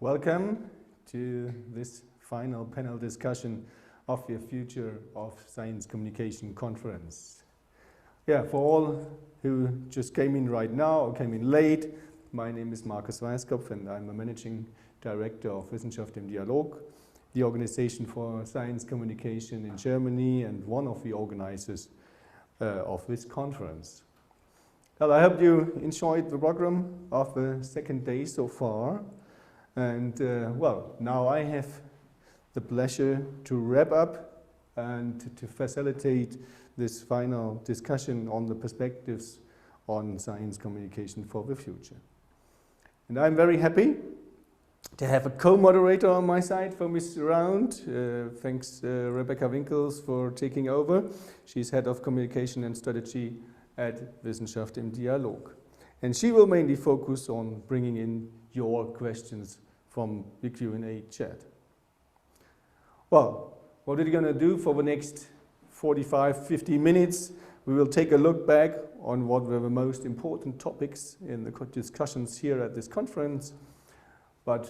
Welcome to this final panel discussion of the Future of Science Communication conference. Yeah, for all who just came in right now or came in late, my name is Markus Weißkopf and I'm a Managing Director of Wissenschaft im Dialog, the organization for science communication in Germany and one of the organizers of this conference. Well, I hope you enjoyed the program of the second day so far. And well, now I have the pleasure to wrap up and to facilitate this final discussion on the perspectives on science communication for the future. And I'm very happy to have a co-moderator on my side for this round. Thanks Rebecca Winkels for taking over. She's Head of Communication and Strategy at Wissenschaft im Dialog. And she will mainly focus on bringing in your questions from the Q&A chat. Well, what are we going to do for the next 45-50 minutes? We will take a look back on what were the most important topics in the discussions here at this conference. But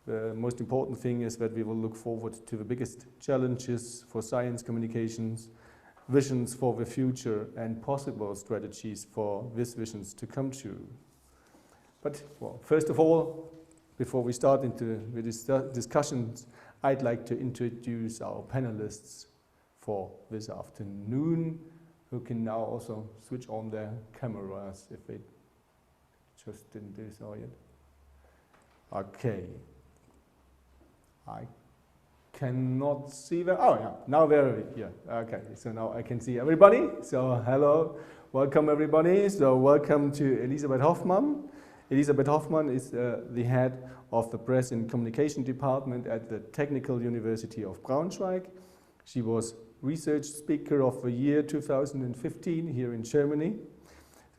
the most important thing is that we will look forward to the biggest challenges for science communications, visions for the future, and possible strategies for these visions to come true. But well, first of all, before we start into the discussions, I'd like to introduce our panelists for this afternoon, who can now also switch on their cameras if they just didn't do so yet. Okay. I cannot see them. Oh, yeah, now they're here. Okay, so now I can see everybody. So hello, welcome everybody. So welcome to Elisabeth Hoffmann. Elisabeth Hoffmann is the head of the Press and Communication Department at the Technical University of Braunschweig. She was Research Speaker of the Year 2015 here in Germany.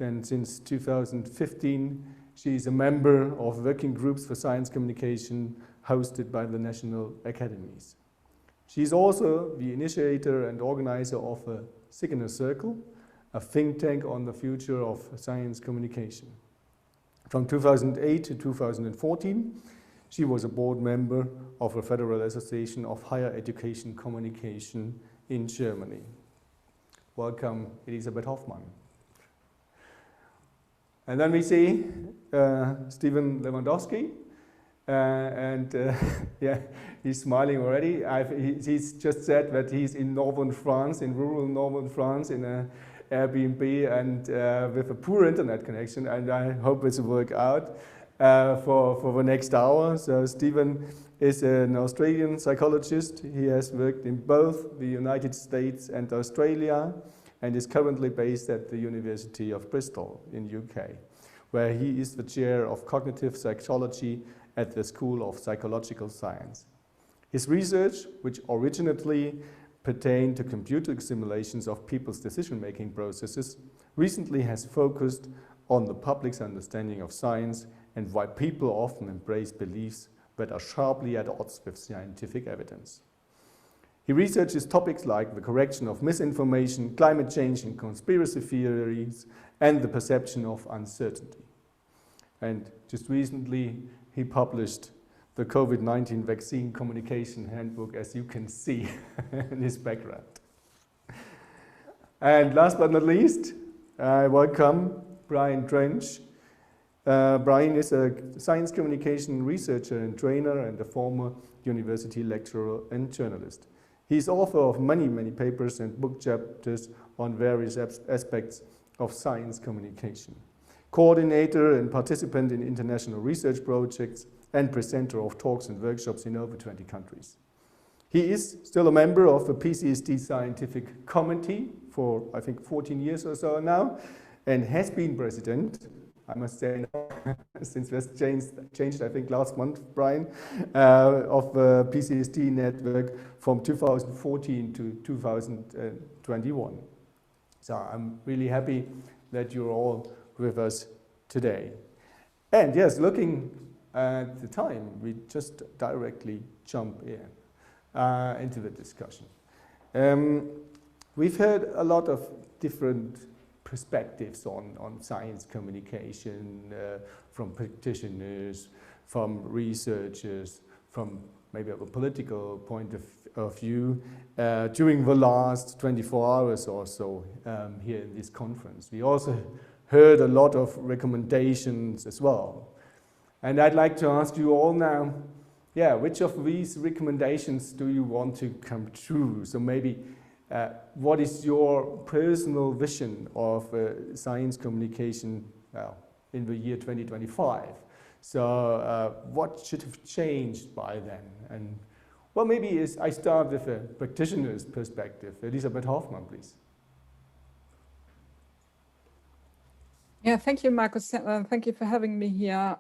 And since 2015, she is a member of working groups for science communication hosted by the national academies. She is also the initiator and organizer of a Signal Circle, a think tank on the future of science communication. From 2008 to 2014, she was a board member of the Federal Association of Higher Education Communication in Germany. Welcome, Elisabeth Hoffmann. And then we see Stephan Lewandowsky. Yeah, he's smiling already. He's just said that he's in northern France, in rural northern France, in a Airbnb and with a poor internet connection, and I hope it will work out for the next hour. So Stephan is an Australian psychologist. He has worked in both the United States and Australia and is currently based at the University of Bristol in UK, where he is the chair of cognitive psychology at the School of Psychological Science. His research, which originally pertained to computer simulations of people's decision-making processes, recently has focused on the public's understanding of science and why people often embrace beliefs that are sharply at odds with scientific evidence. He researches topics like the correction of misinformation, climate change and conspiracy theories, and the perception of uncertainty. And just recently, he published the COVID-19 vaccine communication handbook, as you can see in his background. And last but not least, I welcome Brian Trench. Brian is a science communication researcher and trainer and a former university lecturer and journalist. He's author of many, many papers and book chapters on various aspects of science communication. Coordinator and participant in international research projects and presenter of talks and workshops in over 20 countries. He is still a member of the PCST scientific committee for, I think, 14 years or so now, and has been president, I must say, since that's changed, I think, last month, Brian, of the PCST network from 2014 to 2021. So I'm really happy that you're all with us today. And yes, looking at the time, we just directly jump in into the discussion. We've heard a lot of different perspectives on science communication from practitioners, from researchers, from maybe a political point of view, during the last 24 hours or so here in this conference. We also heard a lot of recommendations as well. And I'd like to ask you all now, which of these recommendations do you want to come true? So maybe what is your personal vision of science communication in the year 2025? So what should have changed by then? And well, maybe I start with a practitioner's perspective. Elisabeth Hoffmann, please. Yeah, thank you, Markus. Thank you for having me here.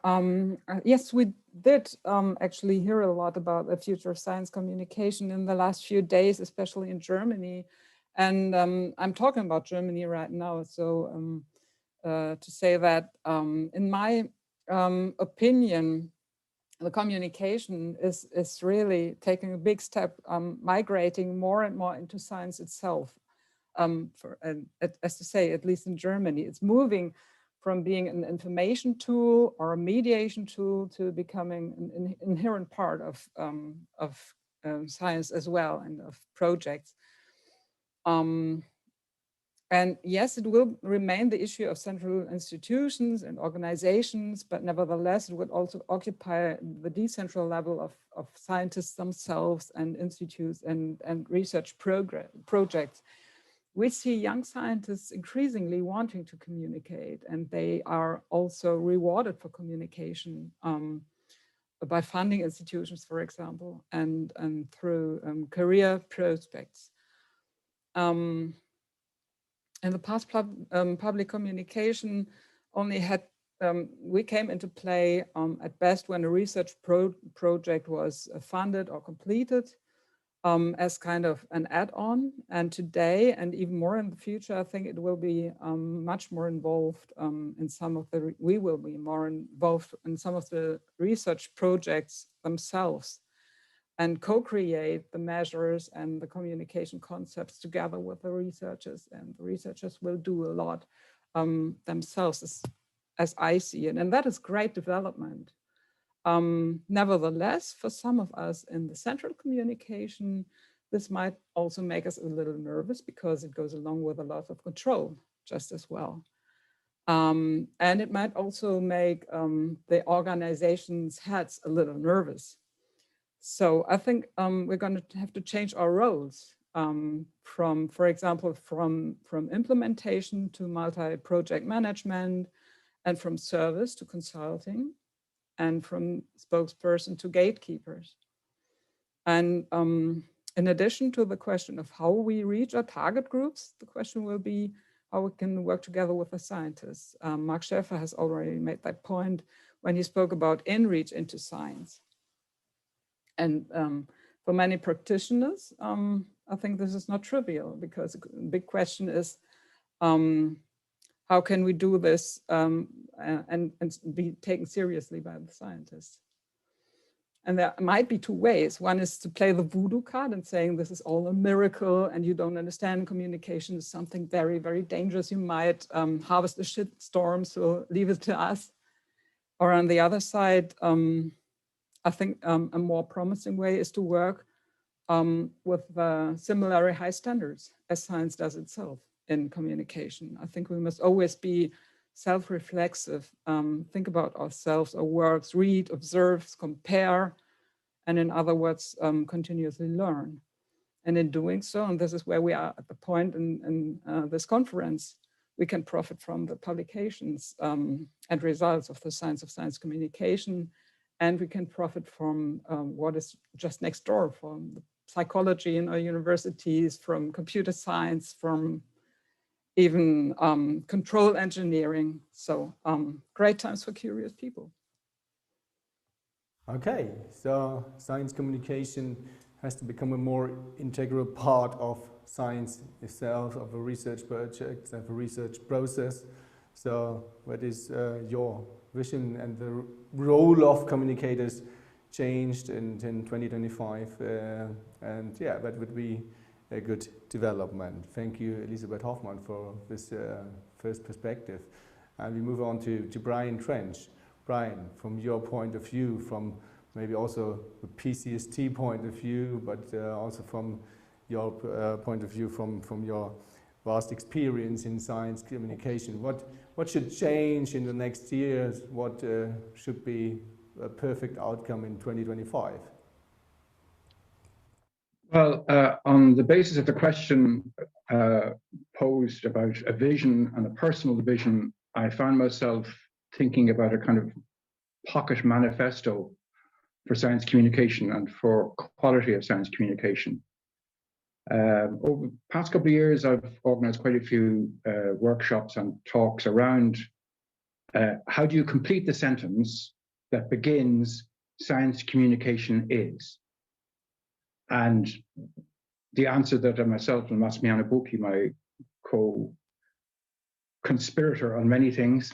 Yes, we did actually hear a lot about the future of science communication in the last few days, especially in Germany. And I'm talking about Germany right now. So to say that in my opinion, the communication is really taking a big step, migrating more and more into science itself. As to say, at least in Germany, it's moving from being an information tool or a mediation tool to becoming an inherent part of science as well, and of projects. And yes, it will remain the issue of central institutions and organizations, but nevertheless, it would also occupy the decentral level of scientists themselves and institutes and research projects. We see young scientists increasingly wanting to communicate, and they are also rewarded for communication by funding institutions, for example, and through career prospects. In the past, public communication only had, we came into play at best when a research project was funded or completed, as kind of an add-on. And today, and even more in the future, I think it will be much more involved in some of the, we will be more involved in some of the research projects themselves, and co-create the measures and the communication concepts together with the researchers. And the researchers will do a lot themselves, as I see it. And that is great development. Nevertheless, for some of us in the central communication, this might also make us a little nervous because it goes along with a lot of control just as well. And it might also make the organization's heads a little nervous. So I think we're going to have to change our roles from, for example, from implementation to multi-project management, and from service to consulting, and from spokesperson to gatekeepers. And in addition to the question of how we reach our target groups, the question will be how we can work together with the scientists. Mark Schäfer has already made that point when he spoke about in-reach into science. And for many practitioners, I think this is not trivial, because the big question is, how can we do this and be taken seriously by the scientists? And there might be two ways. One is to play the voodoo card and saying this is all a miracle and you don't understand, communication is something very, very dangerous. You might harvest a shit storm, so leave it to us. Or on the other side, I think a more promising way is to work with similarly high standards as science does itself in communication. I think we must always be self-reflexive, think about ourselves, our works, read, observe, compare, and in other words, continuously learn. And in doing so, and this is where we are at the point in this conference, we can profit from the publications and results of the science of science communication, and we can profit from what is just next door, from psychology in our universities, from computer science, from even control engineering. So great times for curious people. Okay, so science communication has to become a more integral part of science itself, of a research project, of a research process. So what is your vision and the role of communicators changed in 2025? And yeah, that would be a good development. Thank you, Elisabeth Hoffmann, for this first perspective. And we move on to Brian Trench. Brian, from your point of view, from maybe also the PCST point of view, but also from your point of view, from your vast experience in science communication, what should change in the next years? What should be a perfect outcome in 2025? Well, on the basis of the question posed about a vision and a personal vision, I found myself thinking about a kind of pocket manifesto for science communication and for quality of science communication. Over the past couple of years, I've organized quite a few workshops and talks around how do you complete the sentence that begins science communication is. And the answer that I myself and Massimiliano Bucchi, my co-conspirator on many things,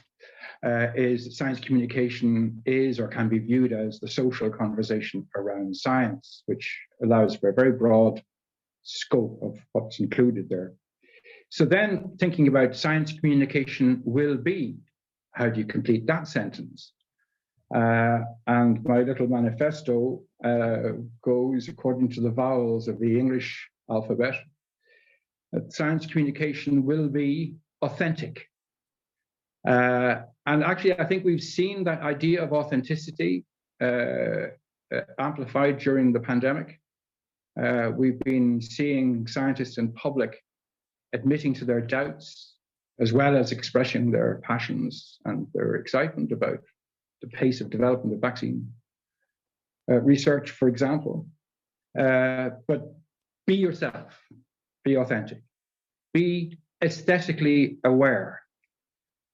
is science communication is or can be viewed as the social conversation around science, which allows for a very broad scope of what's included there. So then thinking about science communication will be, how do you complete that sentence? And my little manifesto goes according to the vowels of the English alphabet. That science communication will be authentic. And actually, I think we've seen that idea of authenticity amplified during the pandemic. We've been seeing scientists in public admitting to their doubts, as well as expressing their passions and their excitement about the pace of development of vaccine research, for example. But be yourself, be authentic, be aesthetically aware.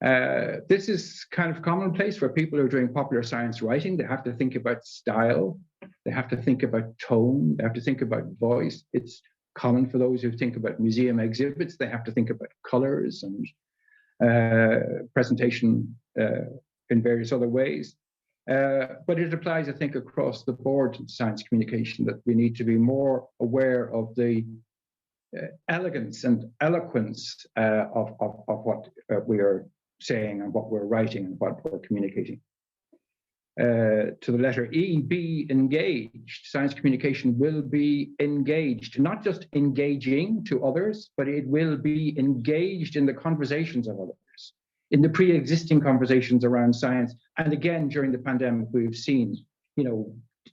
This is kind of commonplace for people who are doing popular science writing. They have to think about style, they have to think about tone, they have to think about voice. It's common for those who think about museum exhibits. They have to think about colors and presentation in various other ways. But it applies, I think, across the board to science communication, that we need to be more aware of the elegance and eloquence of what we are saying and what we're writing and what we're communicating. To the letter E, be engaged. Science communication will be engaged, not just engaging to others, but it will be engaged in the conversations of others, in the pre-existing conversations around science. And again, during the pandemic, we've seen,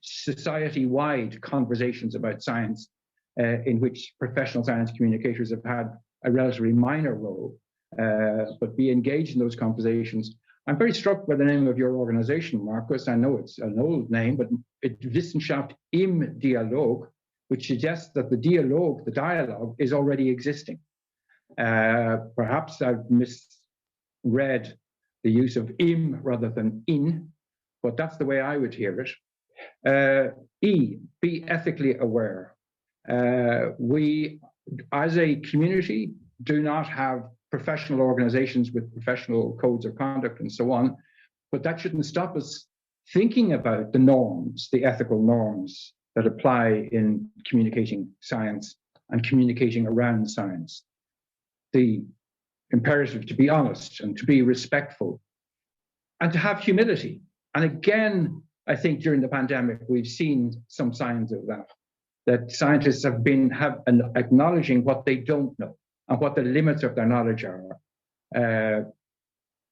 society-wide conversations about science in which professional science communicators have had a relatively minor role, but be engaged in those conversations. I'm very struck by the name of your organization, Markus. I know it's an old name, but it's Wissenschaft im Dialog, which suggests that the dialogue is already existing. Perhaps I've misread the use of im rather than in, but that's the way I would hear it. E, be ethically aware. We, as a community, do not have professional organizations with professional codes of conduct and so on, but that shouldn't stop us thinking about the norms, the ethical norms that apply in communicating science and communicating around science. The imperative to be honest and to be respectful and to have humility. And again, I think during the pandemic, we've seen some signs of that scientists have been acknowledging what they don't know and what the limits of their knowledge are.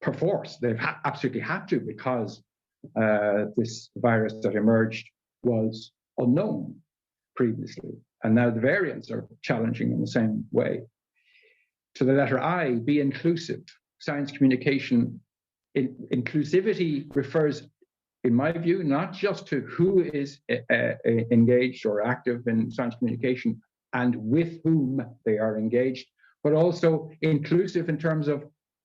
Perforce, they've absolutely had to, because this virus that emerged was unknown previously. And now the variants are challenging in the same way. To the letter I, be inclusive. Science communication, inclusivity refers, in my view, not just to who is engaged or active in science communication and with whom they are engaged, but also inclusive in terms of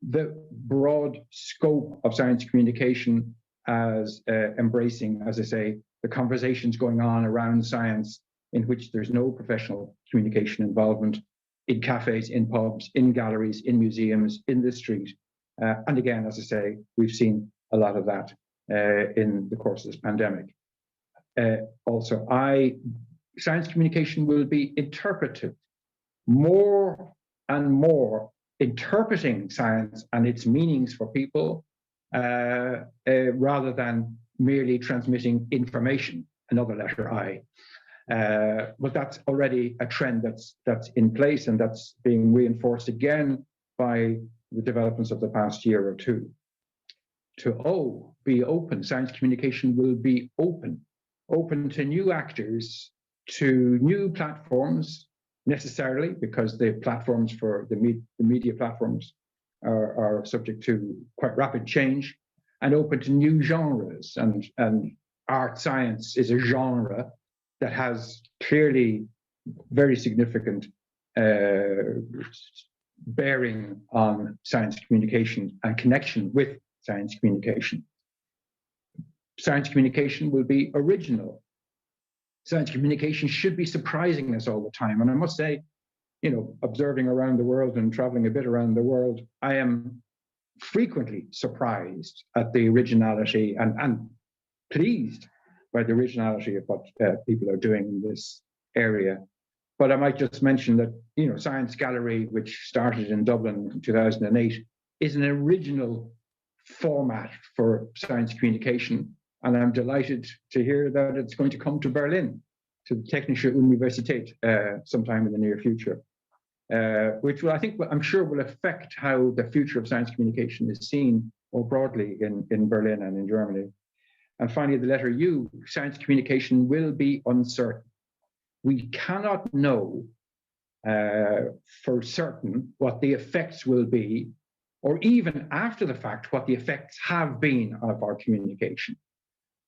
the broad scope of science communication as embracing, as I say, the conversations going on around science in which there's no professional communication involvement, in cafes, in pubs, in galleries, in museums, in the street. And again, as I say, we've seen a lot of that in the course of this pandemic. Also, science communication will be interpretive, more and more interpreting science and its meanings for people rather than merely transmitting information, another letter I. But that's already a trend that's in place, and that's being reinforced again by the developments of the past year or two. To be open, science communication will be open to new actors, to new platforms, necessarily, because the platforms for the media platforms are subject to quite rapid change, and open to new genres. And art science is a genre that has clearly very significant bearing on science communication and connection with science communication. Science communication will be original. Science communication should be surprising us all the time. And I must say, you know, observing around the world and traveling a bit around the world, I am frequently surprised at the originality and pleased by the originality of what people are doing in this area. But I might just mention that, you know, Science Gallery, which started in Dublin in 2008, is an original format for science communication. And I'm delighted to hear that it's going to come to Berlin, to the Technische Universität, sometime in the near future, which will, I'm sure will affect how the future of science communication is seen more broadly in Berlin and in Germany. And finally, the letter U, science communication will be uncertain. We cannot know for certain what the effects will be, or even after the fact, what the effects have been of our communication.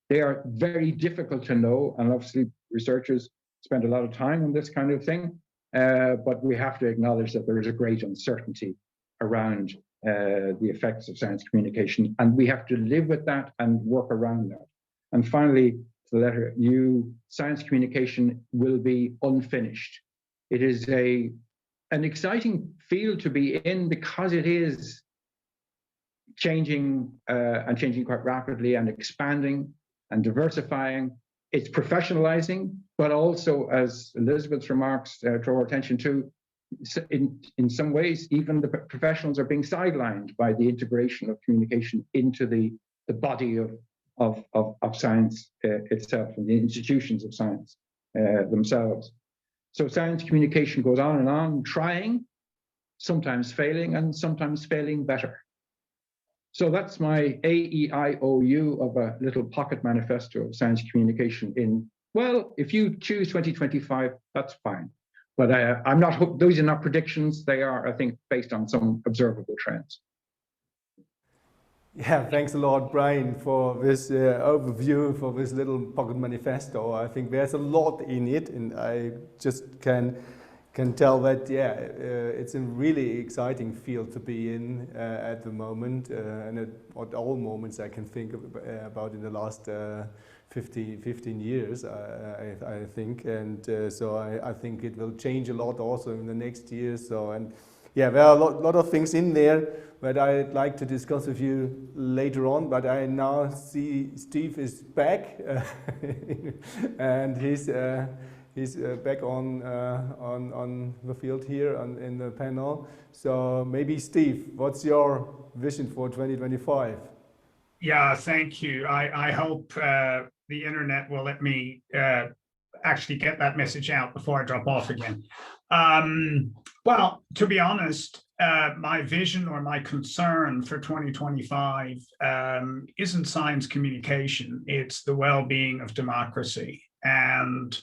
They are very difficult to know, and obviously researchers spend a lot of time on this kind of thing, but we have to acknowledge that there is a great uncertainty around the effects of science communication, and we have to live with that and work around that. And finally, the letter U, science communication will be unfinished. It is an exciting field to be in because it is changing and changing quite rapidly and expanding and diversifying. It's professionalizing, but also, as Elisabeth's remarks draw our attention to, in some ways, even the professionals are being sidelined by the integration of communication into the body of science itself and the institutions of science themselves. So science communication goes on and on, trying, sometimes failing, and sometimes failing better. So that's my AEIOU of a little pocket manifesto of science communication in, well, if you choose 2025, that's fine. But I'm not, those are not predictions. They are, I think, based on some observable trends. Yeah, thanks a lot, Brian, for this overview, for this little pocket manifesto. I think there's a lot in it, and I just can tell that, yeah, it's a really exciting field to be in at the moment, and at all moments I can think about in the last 15 years, I think, and so I think it will change a lot also in the next year. So, and yeah, there are a lot of things in there that I'd like to discuss with you later on, but I now see Steve is back, and he's back on the field here in the panel. So maybe Steve, what's your vision for 2025? Yeah, thank you. I hope the internet will let me actually get that message out before I drop off again. Well, to be honest, my vision or my concern for 2025 isn't science communication. It's the well-being of democracy and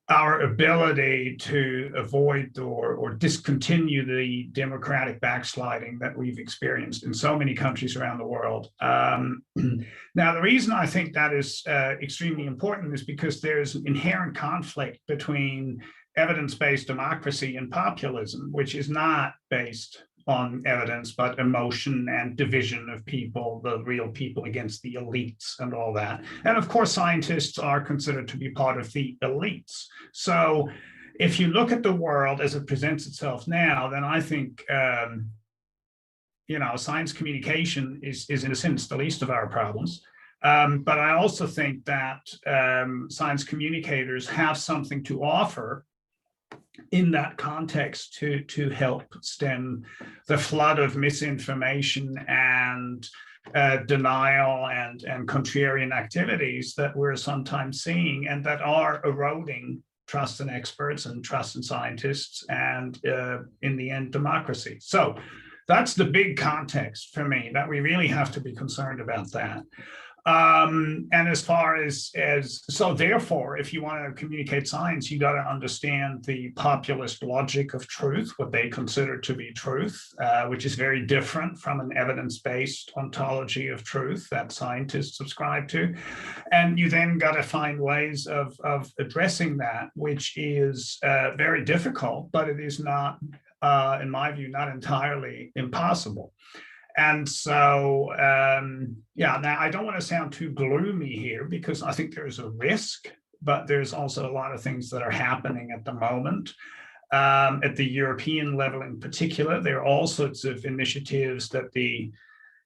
our ability to avoid or discontinue the democratic backsliding that we've experienced in so many countries around the world. Now, the reason I think that is extremely important is because there's an inherent conflict between evidence-based democracy and populism, which is not based on evidence, but emotion and division of people, the real people against the elites and all that. And of course, scientists are considered to be part of the elites. So if you look at the world as it presents itself now, then I think, you know, science communication is in a sense the least of our problems. But I also think that science communicators have something to offer in that context to help stem the flood of misinformation and denial and contrarian activities that we're sometimes seeing and that are eroding trust in experts and trust in scientists and in the end democracy. So that's the big context for me, that we really have to be concerned about that. And as far as so therefore, if you want to communicate science, you got to understand the populist logic of truth, what they consider to be truth, which is very different from an evidence-based ontology of truth that scientists subscribe to. And you then got to find ways of addressing that, which is very difficult, but it is not, in my view, not entirely impossible. And so, yeah, now I don't want to sound too gloomy here because I think there's a risk, but there's also a lot of things that are happening at the moment. At the European level in particular, there are all sorts of initiatives that the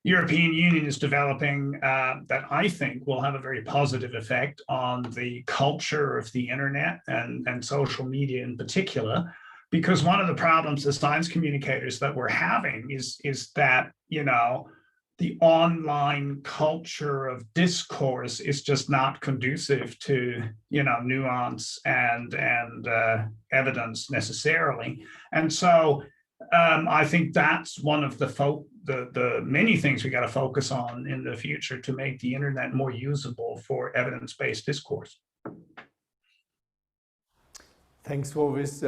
European Union is developing that I think will have a very positive effect on the culture of the internet and social media in particular. Because one of the problems as science communicators that we're having is that, you know, the online culture of discourse is just not conducive to, you know, nuance and evidence necessarily. And so I think that's one of the many things we got to focus on in the future to make the internet more usable for evidence-based discourse. Thanks for this.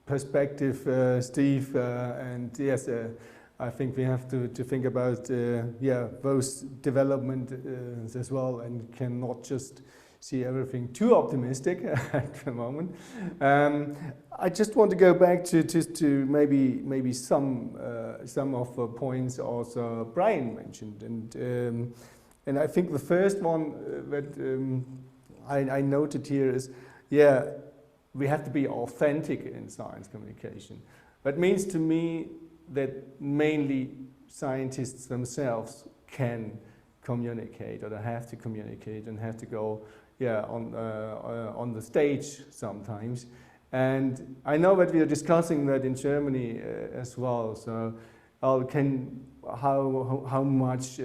Perspective, Steve, and yes, I think we have to think about those developments as well, and cannot just see everything too optimistic at the moment. I just want to go back to maybe some of the points also Brian mentioned, and I think the first one that I noted here is we have to be authentic in science communication. That means to me that mainly scientists themselves can communicate, or they have to communicate and have to go on the stage sometimes. And I know that we are discussing that in Germany as well. So how much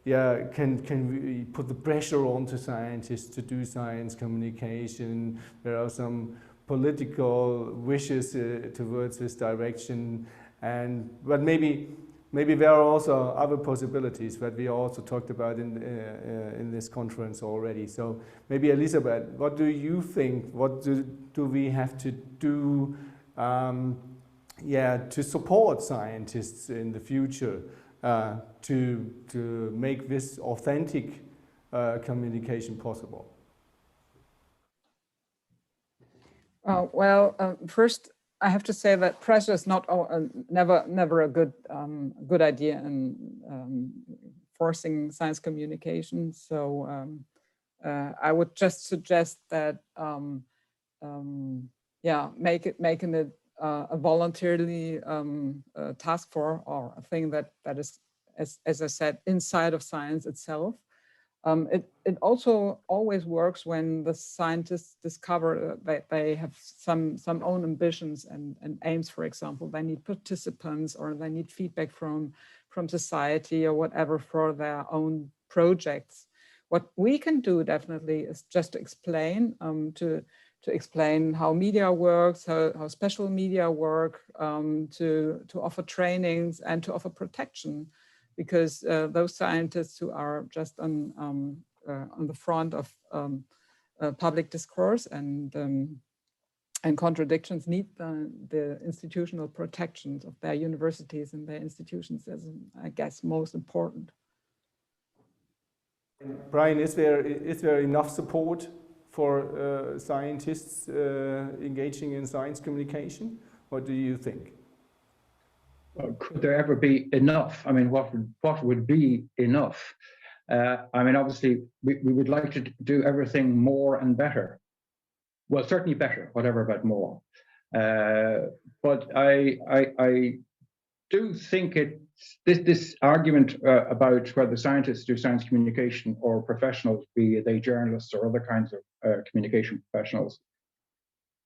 can we put the pressure onto scientists to do science communication? There are some political wishes towards this direction, but maybe there are also other possibilities that we also talked about in this conference already. So maybe Elisabeth, what do you think? What do we have to do to support scientists in the future? To make this authentic communication possible? First, I have to say that pressure is not never a good idea in forcing science communication. So I would just suggest that making it a voluntarily task force, or a thing that is, as I said, inside of science itself. It also always works when the scientists discover that they have some own ambitions and aims. For example, they need participants, or they need feedback from society or whatever for their own projects. What we can do definitely is just to explain to explain how media works, how special media work, to offer trainings and to offer protection, because those scientists who are just on the front of public discourse and contradictions need the institutional protections of their universities and their institutions as, I guess, most important. Brian, is there enough support for scientists engaging in science communication? What do you think? Could there ever be enough? I mean, what would be enough? I mean, obviously, we would like to do everything more and better. Well, certainly better, whatever about more. But I do think this argument about whether scientists do science communication or professionals, be they journalists or other kinds of communication professionals,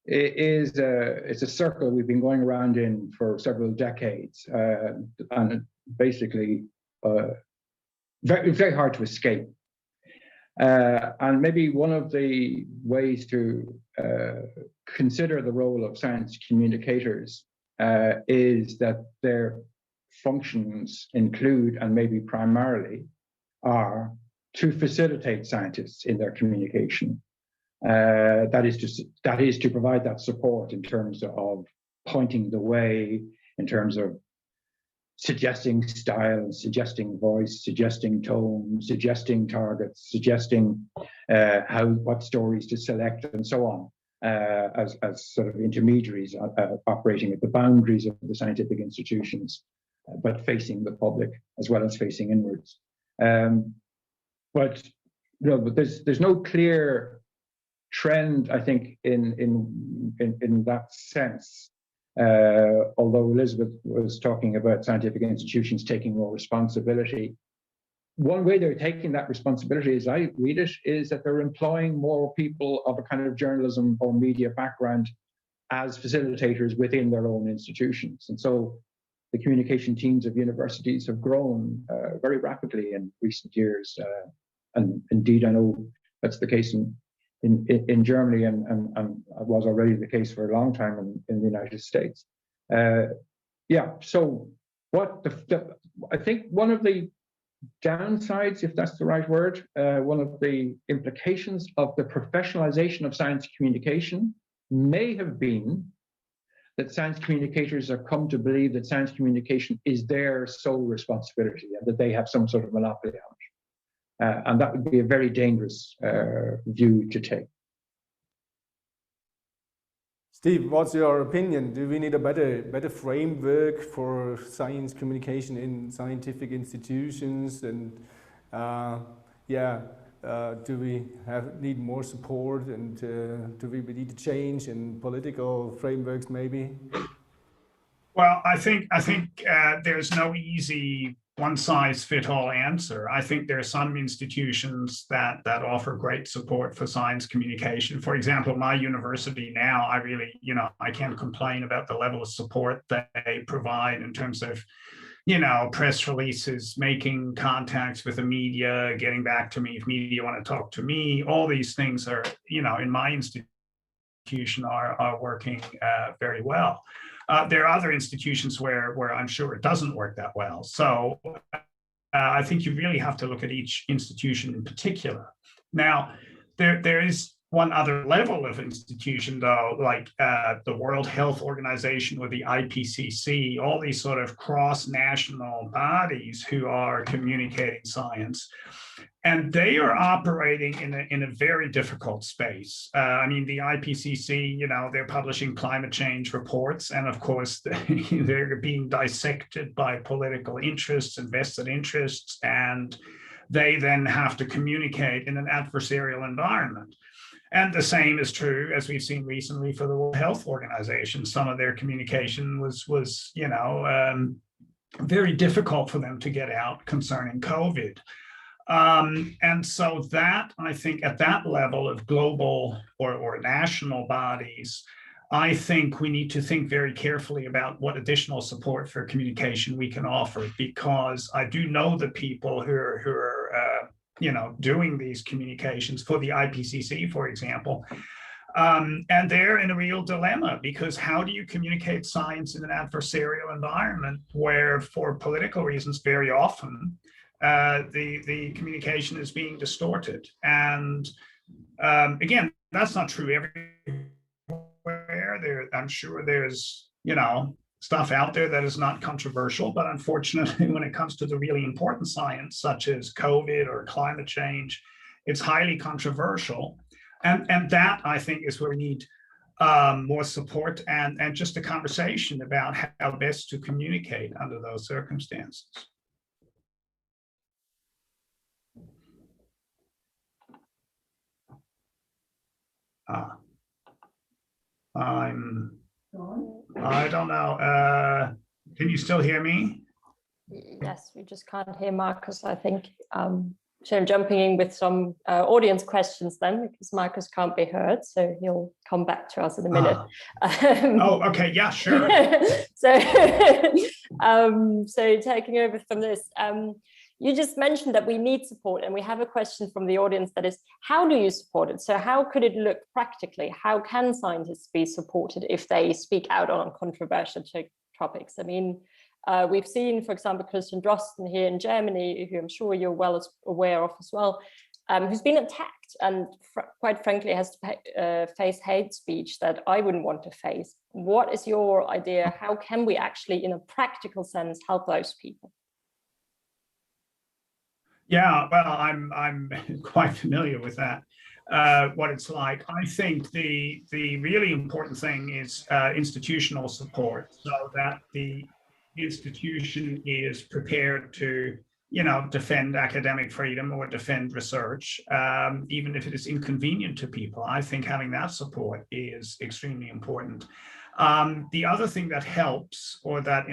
it's a circle we've been going around in for several decades, and basically very, very hard to escape. And maybe one of the ways to consider the role of science communicators is that their functions include, and maybe primarily, are to facilitate scientists in their communication. That is to provide that support in terms of pointing the way, in terms of suggesting style, suggesting voice, suggesting tone, suggesting targets, suggesting what stories to select, and so on, as sort of intermediaries operating at the boundaries of the scientific institutions, but facing the public as well as facing inwards. But there's no clear trend, I think, in that sense. Although Elisabeth was talking about scientific institutions taking more responsibility, one way they're taking that responsibility, as I read it, is that they're employing more people of a kind of journalism or media background as facilitators within their own institutions. And so the communication teams of universities have grown very rapidly in recent years. And indeed, I know that's the case in Germany, and was already the case for a long time in the United States. So I think one of the downsides, if that's the right word, one of the implications of the professionalization of science communication may have been that science communicators have come to believe that science communication is their sole responsibility and that they have some sort of monopoly on it. And that would be a very dangerous view to take. Steve, what's your opinion? Do we need a better framework for science communication in scientific institutions? And do we need more support? And do we need to change in political frameworks, maybe? Well, I think there's no easy one-size-fits-all answer. I think there are some institutions that offer great support for science communication. For example, my university now, I can't complain about the level of support that they provide in terms of, press releases, making contacts with the media, getting back to me if media want to talk to me. All these things are, in my institution are working very well. There are other institutions where I'm sure it doesn't work that well. So I think you really have to look at each institution in particular. Now, there is one other level of institution, though, like the World Health Organization or the Ipcc, all these sort of cross-national bodies who are communicating science. And they are operating in a very difficult space. The Ipcc, they're publishing climate change reports, and of course, they're being dissected by political interests and vested interests, and they then have to communicate in an adversarial environment. And the same is true, as we've seen recently, for the World Health Organization. Some of their communication was very difficult for them to get out concerning COVID. And so that, I think, at that level of global or national bodies, I think we need to think very carefully about what additional support for communication we can offer, because I do know the people who are doing these communications for the Ipcc, for example, and they're in a real dilemma, because how do you communicate science in an adversarial environment where, for political reasons, very often the communication is being distorted? And again, that's not true everywhere. I'm sure there's, stuff out there that is not controversial, but unfortunately, when it comes to the really important science, such as COVID or climate change, it's highly controversial. And that, I think, is where we need more support and just a conversation about how best to communicate under those circumstances. I don't know. Can you still hear me? Yes, we just can't hear Markus, I think. So I'm jumping in with some audience questions then, because Markus can't be heard, so he'll come back to us in a minute. Oh, okay, yeah, sure. So, so taking over from this, you just mentioned that we need support, and we have a question from the audience that is, how do you support it? So how could it look practically? How can scientists be supported if they speak out on controversial topics? I mean, we've seen, for example, Christian Drosten here in Germany, who I'm sure you're well aware of as well, who's been attacked and quite frankly has to face hate speech that I wouldn't want to face. What is your idea? How can we actually, in a practical sense, help those people? Yeah, well, I'm quite familiar with that. What it's like. I think the really important thing is institutional support, so that the institution is prepared to, defend academic freedom or defend research, even if it is inconvenient to people. I think having that support is extremely important. The other thing that helps, or that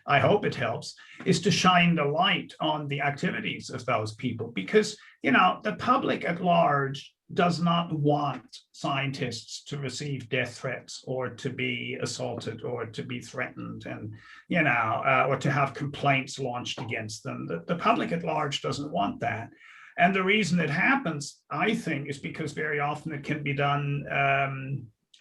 I hope it helps, is to shine the light on the activities of those people, because, the public at large does not want scientists to receive death threats or to be assaulted or to be threatened and, or to have complaints launched against them. The public at large doesn't want that. And the reason it happens, I think, is because very often it can be done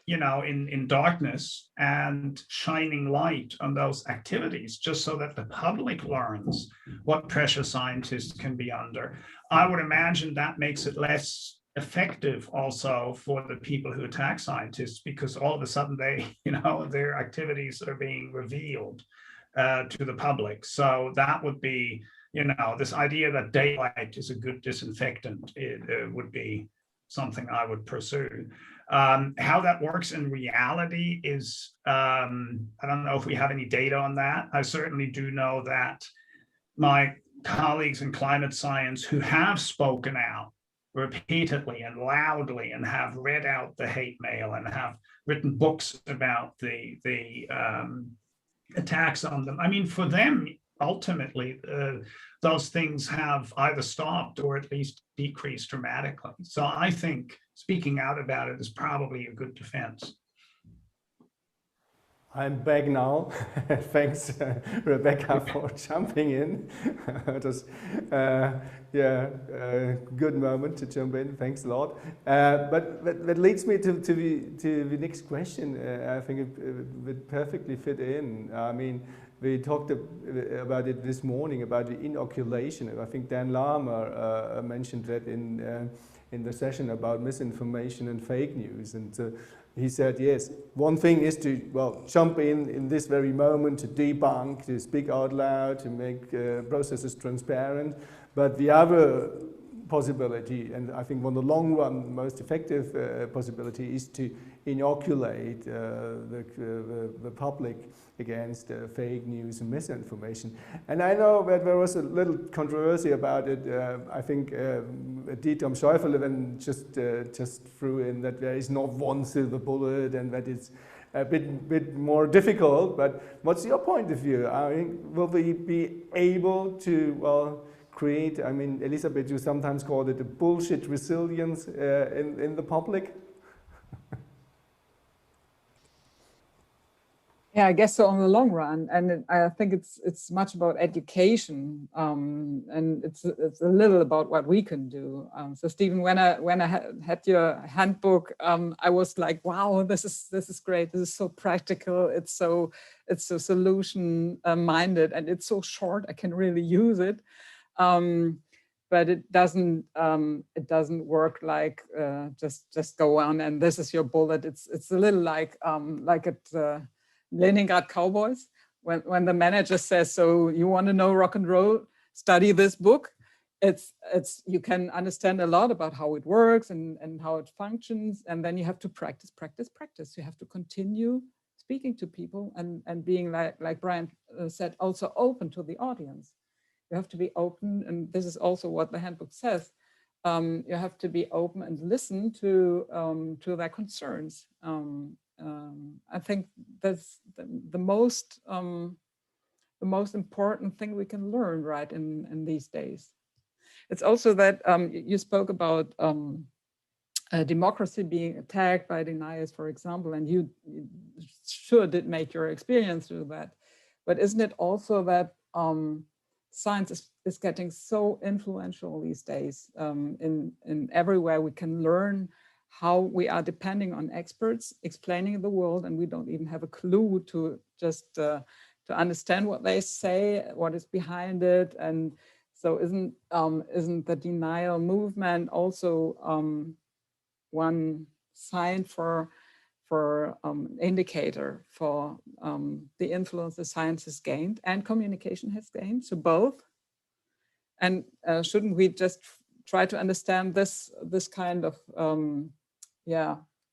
in darkness, and shining light on those activities just so that the public learns what pressure scientists can be under. I would imagine that makes it less effective also for the people who attack scientists, because all of a sudden their activities are being revealed to the public. So that would be, this idea that daylight is a good disinfectant, it would be something I would pursue. How that works in reality is, I don't know if we have any data on that. I certainly do know that my colleagues in climate science who have spoken out repeatedly and loudly and have read out the hate mail and have written books about the attacks on them. I mean, for them, ultimately, those things have either stopped or at least decreased dramatically. So I think speaking out about it is probably a good defense. I'm back now. Thanks, Rebecca, for jumping in. It was, good moment to jump in. Thanks a lot. But that leads me to the next question. I think it would perfectly fit in. I mean, we talked about it this morning, about the inoculation. I think Dan Larimer mentioned that in the session about misinformation and fake news. And he said, yes, one thing is to, jump in this very moment to debunk, to speak out loud, to make processes transparent. But the other possibility, and I think on the long run, most effective possibility, is to inoculate the public against fake news and misinformation. And I know that there was a little controversy about it. I think Dieter Schäuferle just threw in that there is not one silver bullet and that it's a bit more difficult. But what's your point of view? I mean, will we be able to, create, I mean, Elisabeth, you sometimes call it a bullshit resilience in the public? Yeah, I guess so on the long run, and I think it's much about education, and it's a little about what we can do. So Stephen, when I had your handbook, I was like, wow, this is great. This is so practical. It's so solution minded, and it's so short. I can really use it, but it doesn't work like just go on and this is your bullet. It's a little like at Leningrad Cowboys, when the manager says, so you want to know rock and roll, study this book. It's you can understand a lot about how it works and how it functions, and then you have to practice. You have to continue speaking to people and being like Brian said, also open to the audience. You have to be open, and this is also what the handbook says. You have to be open and listen to their concerns. I think that's the most important thing we can learn, right, in these days. It's also that you spoke about democracy being attacked by deniers, for example, and you sure did make your experience through that. But isn't it also that science is getting so influential these days? In everywhere we can learn how we are depending on experts explaining the world, and we don't even have a clue to just to understand what they say, what is behind it. And so isn't the denial movement also one sign for indicator for the influence the science has gained and communication has gained? So both. And shouldn't we just try to understand this kind of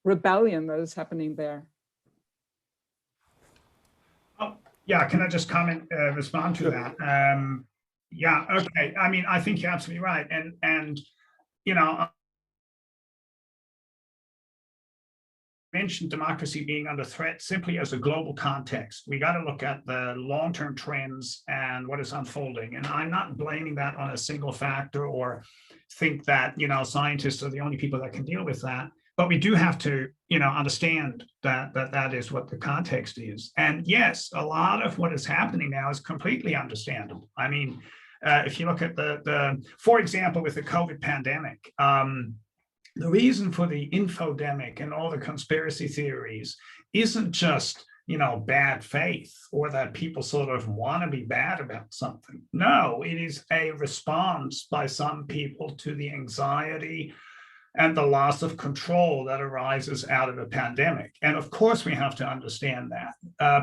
rebellion that is happening there? Oh, yeah, can I just respond to that? Yeah, okay. I mean, I think you're absolutely right. And you know, mentioned democracy being under threat simply as a global context. We got to look at the long-term trends and what is unfolding. And I'm not blaming that on a single factor or think that, you know, scientists are the only people that can deal with that. But we do have to, you know, understand that is what the context is. And yes, a lot of what is happening now is completely understandable. I mean, if you look at for example, with the COVID pandemic, the reason for the infodemic and all the conspiracy theories isn't just, you know, bad faith or that people sort of want to be bad about something. No, it is a response by some people to the anxiety and the loss of control that arises out of a pandemic. And of course, we have to understand that.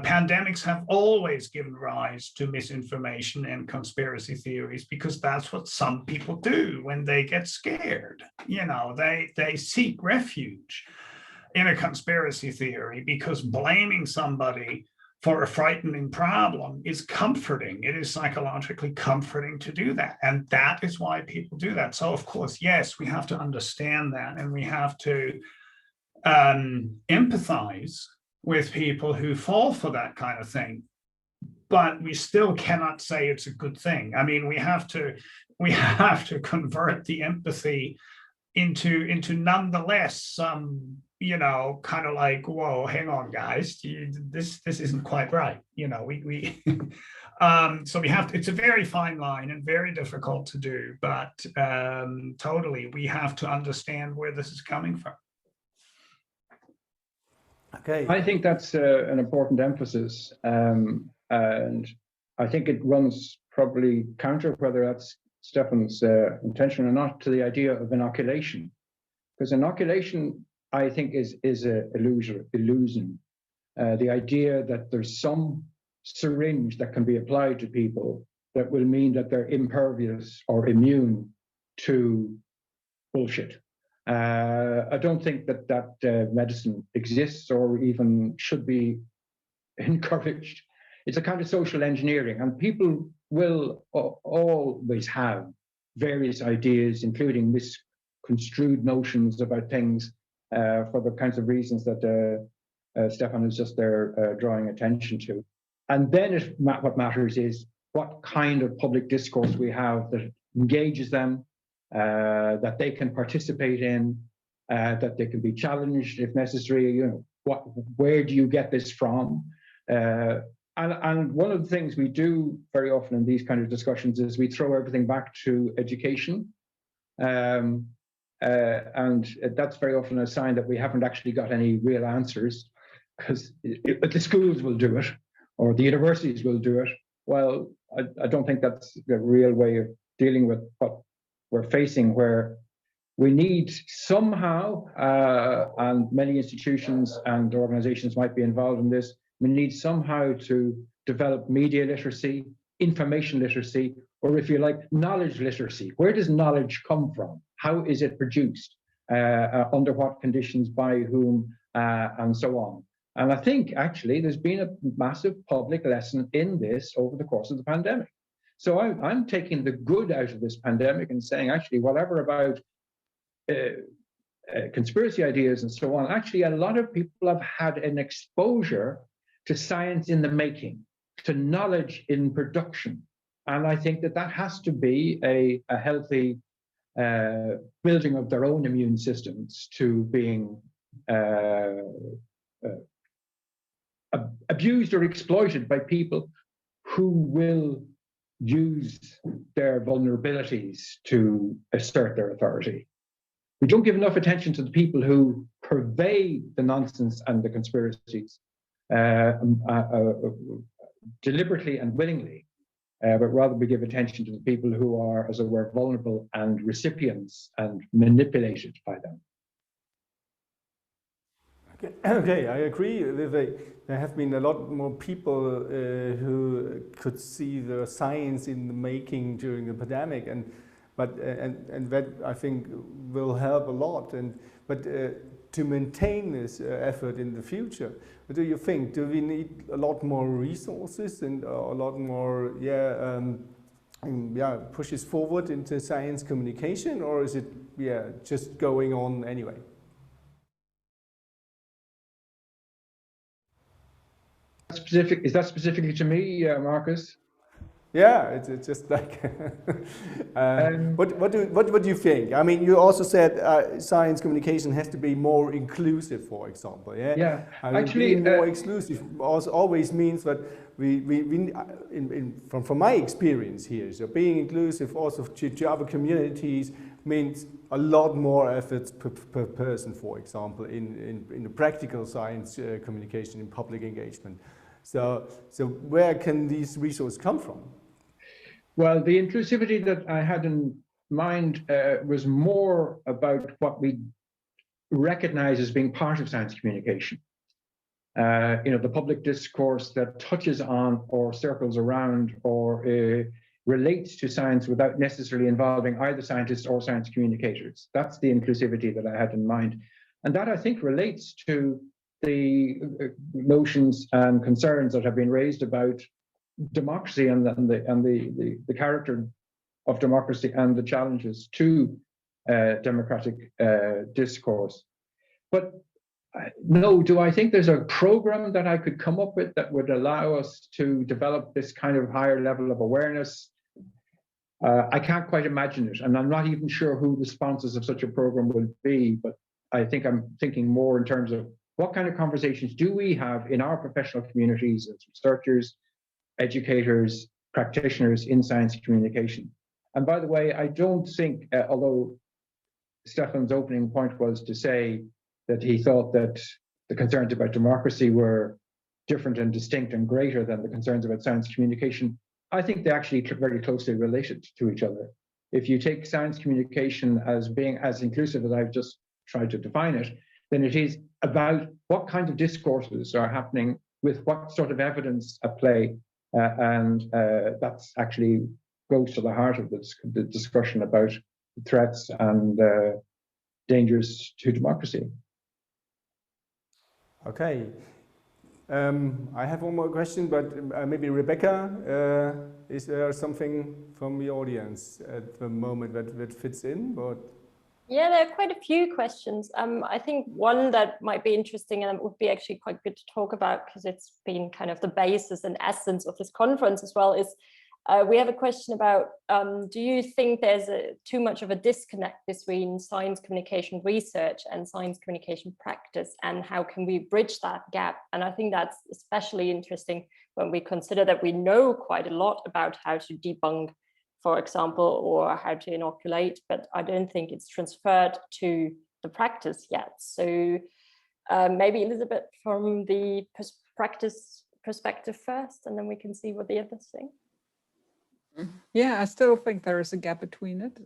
Pandemics have always given rise to misinformation and conspiracy theories because that's what some people do when they get scared. You know, they seek refuge in a conspiracy theory because blaming somebody for a frightening problem is comforting. It is psychologically comforting to do that. And that is why people do that. So of course, yes, we have to understand that and we have to empathize with people who fall for that kind of thing. But we still cannot say it's a good thing. I mean, we have to convert the empathy into nonetheless some, you know, kind of like, whoa, hang on, guys, this isn't quite right. You know, so we have to, it's a very fine line and very difficult to do, but totally, we have to understand where this is coming from. Okay. I think that's an important emphasis. And I think it runs probably counter, whether that's Stephan's intention or not, to the idea of inoculation. Because inoculation, I think, is an illusion. The idea that there's some syringe that can be applied to people that will mean that they're impervious or immune to bullshit. I don't think that medicine exists or even should be encouraged. It's a kind of social engineering, and people will always have various ideas, including misconstrued notions about things for the kinds of reasons that Stephan is just there drawing attention to. And then what matters is what kind of public discourse we have that engages them, that they can participate in, that they can be challenged if necessary. You know, where do you get this from? And one of the things we do very often in these kind of discussions is we throw everything back to education. And that's very often a sign that we haven't actually got any real answers, because the schools will do it or the universities will do it. Well, I don't think that's the real way of dealing with what we're facing, where we need somehow, and many institutions and organizations might be involved in this, we need somehow to develop media literacy, information literacy, or if you like, knowledge literacy. Where does knowledge come from? How is it produced? Under what conditions, by whom, and so on. And I think actually there's been a massive public lesson in this over the course of the pandemic. So I'm taking the good out of this pandemic and saying, actually, whatever about conspiracy ideas and so on, actually a lot of people have had an exposure to science in the making, to knowledge in production. And I think that has to be a healthy building of their own immune systems to being abused or exploited by people who will use their vulnerabilities to assert their authority. We don't give enough attention to the people who pervade the nonsense and the conspiracies deliberately and willingly, but rather we give attention to the people who are, as it were, vulnerable and recipients and manipulated by them. Okay, I agree. There have been a lot more people who could see the science in the making during the pandemic, and that I think will help a lot. But to maintain this effort in the future, what do you think? Do we need a lot more resources and a lot more, pushes forward into science communication, or is it just going on anyway? Is that specifically to me, Markus? Yeah, it's just like. What do you think? I mean, you also said science communication has to be more inclusive, for example. Yeah. Yeah. I mean, actually, being more exclusive also always means that from my experience here, so being inclusive also to other communities means a lot more efforts per person, for example, in the practical science communication, in public engagement. So where can these resources come from? Well, the inclusivity that I had in mind was more about what we recognize as being part of science communication. The public discourse that touches on or circles around or relates to science without necessarily involving either scientists or science communicators. That's the inclusivity that I had in mind. And that, I think, relates to the notions and concerns that have been raised about democracy and the character of democracy and the challenges to democratic discourse. But no, do I think there's a program that I could come up with that would allow us to develop this kind of higher level of awareness? I can't quite imagine it, and I'm not even sure who the sponsors of such a program will be, but I think I'm thinking more in terms of what kind of conversations do we have in our professional communities as researchers, educators, practitioners in science communication. And by the way, I don't think, although Stephan's opening point was to say that he thought that the concerns about democracy were different and distinct and greater than the concerns about science communication, I think they actually very closely related to each other. If you take science communication as being as inclusive as I've just tried to define it, then it is about what kind of discourses are happening with what sort of evidence at play. And that's actually goes to the heart of the discussion about threats and dangers to democracy. Okay. I have one more question, but maybe Rebecca, is there something from the audience at the moment that fits in? But yeah, there are quite a few questions. I think one that might be interesting and would be actually quite good to talk about, because it's been kind of the basis and essence of this conference as well, is we have a question about, do you think there's too much of a disconnect between science communication research and science communication practice, and how can we bridge that gap? And I think that's especially interesting when we consider that we know quite a lot about how to debunk, for example, or how to inoculate, but I don't think it's transferred to the practice yet. So maybe Elisabeth, from the practice perspective first, and then we can see what the others think. Yeah, I still think there is a gap between it,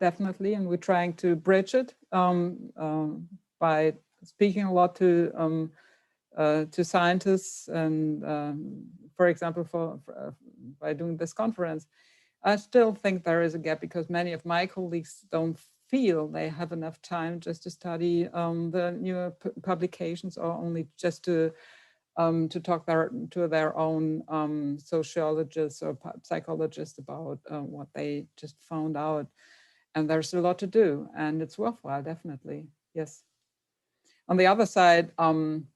definitely, and we're trying to bridge it by speaking a lot to scientists, and for example, by doing this conference. I still think there is a gap because many of my colleagues don't feel they have enough time just to study the newer publications, or only just to talk to their own sociologists or psychologists about what they just found out. And there's a lot to do, and it's worthwhile, definitely, yes. On the other side, I'm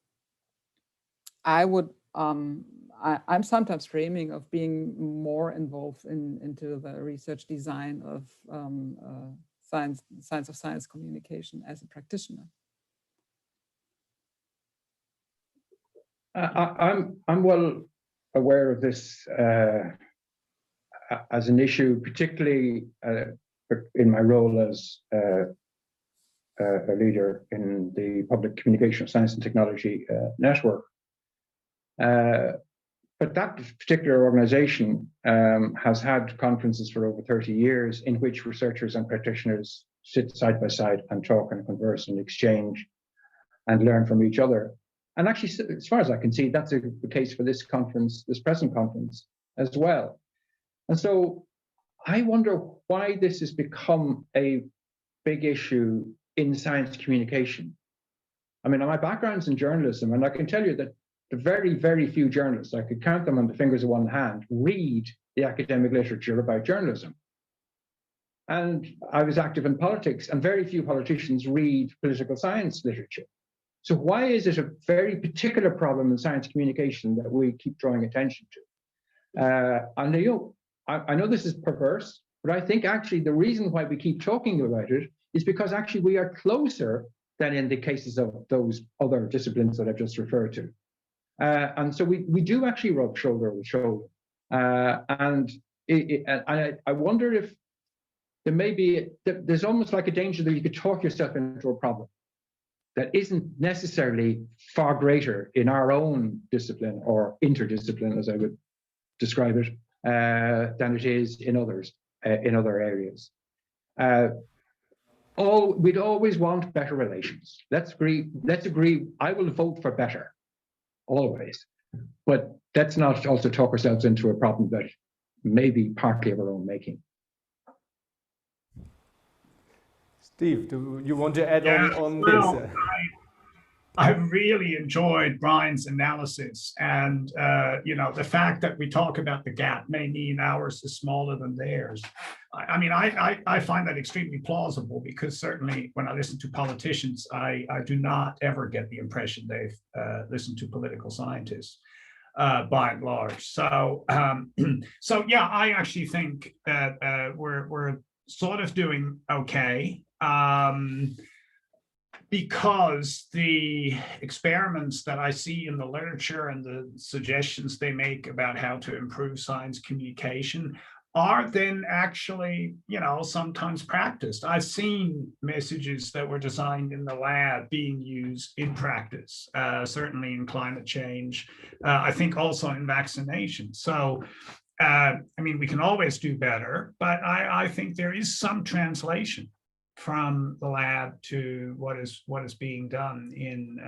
sometimes dreaming of being more involved into the research design of science of science communication as a practitioner? I'm well aware of this as an issue, particularly in my role as a leader in the Public Communication Science and Technology Network. But that particular organization has had conferences for over 30 years in which researchers and practitioners sit side by side and talk and converse and exchange and learn from each other. And actually, as far as I can see, that's the case for this conference, this present conference as well. And so I wonder why this has become a big issue in science communication. I mean, my background's in journalism, and I can tell you that the very, very few journalists, I could count them on the fingers of one hand, read the academic literature about journalism. And I was active in politics, and very few politicians read political science literature. So why is it a very particular problem in science communication that we keep drawing attention to? I know this is perverse, but I think actually the reason why we keep talking about it is because actually we are closer than in the cases of those other disciplines that I've just referred to. And so we do actually rub shoulder with shoulder. And I wonder if there's almost like a danger that you could talk yourself into a problem that isn't necessarily far greater in our own discipline or interdiscipline, as I would describe it, than it is in others, in other areas. We'd always want better relations. Let's agree. I will vote for better, always. But let's not also talk ourselves into a problem that may be partly of our own making. Steve, do you want to add on well, this? I really enjoyed Brian's analysis, and the fact that we talk about the gap may mean ours is smaller than theirs. I mean, I find that extremely plausible, because certainly when I listen to politicians, I do not ever get the impression they've listened to political scientists by and large. So yeah, I actually think that we're sort of doing okay. Because the experiments that I see in the literature and the suggestions they make about how to improve science communication are then actually, sometimes practiced. I've seen messages that were designed in the lab being used in practice, certainly in climate change, I think also in vaccination. So, I mean, we can always do better, but I think there is some translation from the lab to what is being done in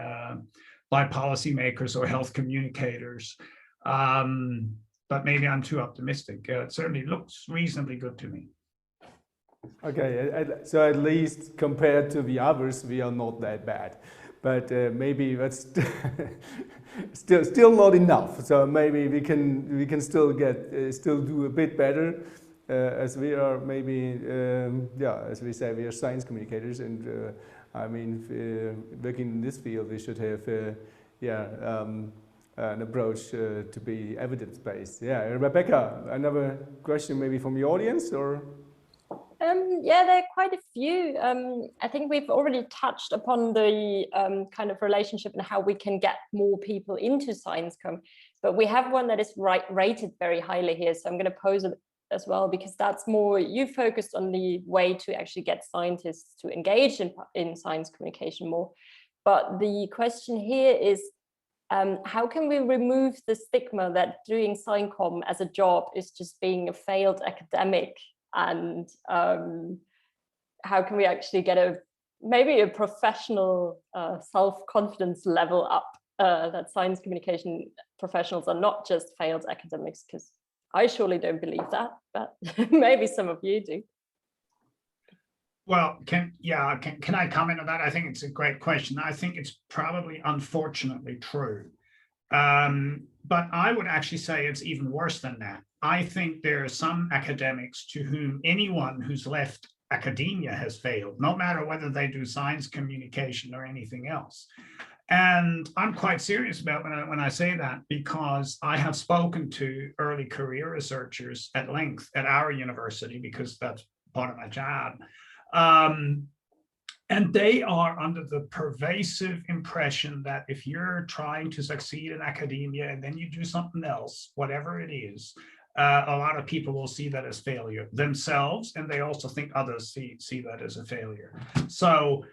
by policymakers or health communicators. But maybe I'm too optimistic. It certainly looks reasonably good to me. Okay, so at least compared to the others, we are not that bad. But maybe that's still not enough. So maybe we can still do a bit better. As we are maybe, as we say, we are science communicators, and I mean, working in this field, we should have, an approach to be evidence-based. Yeah, Rebecca, another question maybe from the audience, or? Yeah, there are quite a few. I think we've already touched upon the kind of relationship and how we can get more people into science com, but we have one that is rated very highly here, so I'm going to pose it as well, because that's more, you focused on the way to actually get scientists to engage in science communication more. But the question here is, how can we remove the stigma that doing SciComm as a job is just being a failed academic? And how can we actually get maybe a professional self-confidence level up, that science communication professionals are not just failed academics? Because I surely don't believe that, but maybe some of you do. Well, can I comment on that? I think it's a great question. I think it's probably unfortunately true. But I would actually say it's even worse than that. I think there are some academics to whom anyone who's left academia has failed, no matter whether they do science communication or anything else. And I'm quite serious about when I say that, because I have spoken to early career researchers at length at our university, because that's part of my job. And they are under the pervasive impression that if you're trying to succeed in academia and then you do something else, whatever it is, a lot of people will see that as failure themselves, and they also think others see that as a failure. So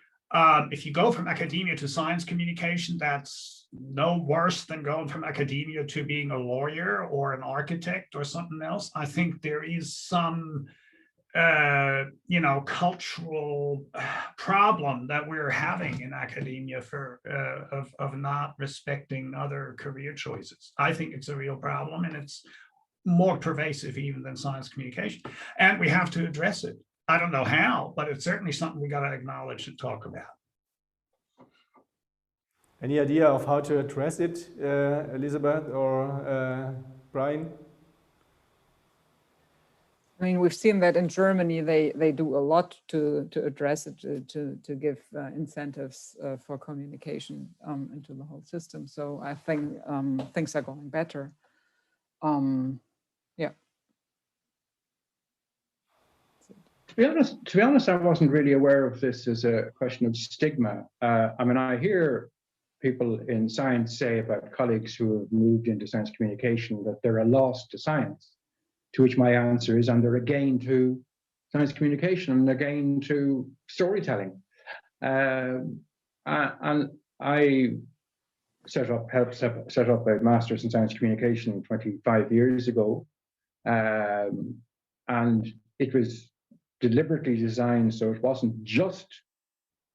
if you go from academia to science communication, that's no worse than going from academia to being a lawyer or an architect or something else. I think there is some cultural problem that we're having in academia of not respecting other career choices. I think it's a real problem, and it's more pervasive even than science communication, and we have to address it. I don't know how, but it's certainly something we got to acknowledge and talk about. Any idea of how to address it, Elisabeth or Brian? I mean, we've seen that in Germany, they do a lot to address it, to give incentives for communication into the whole system. So I think things are going better. Yeah. To be honest, I wasn't really aware of this as a question of stigma. I mean, I hear people in science say about colleagues who have moved into science communication that they're a loss to science. To which my answer is, and they're a gain to science communication and a gain to storytelling. And I helped set up a master's in science communication 25 years ago. And it was deliberately designed so it wasn't just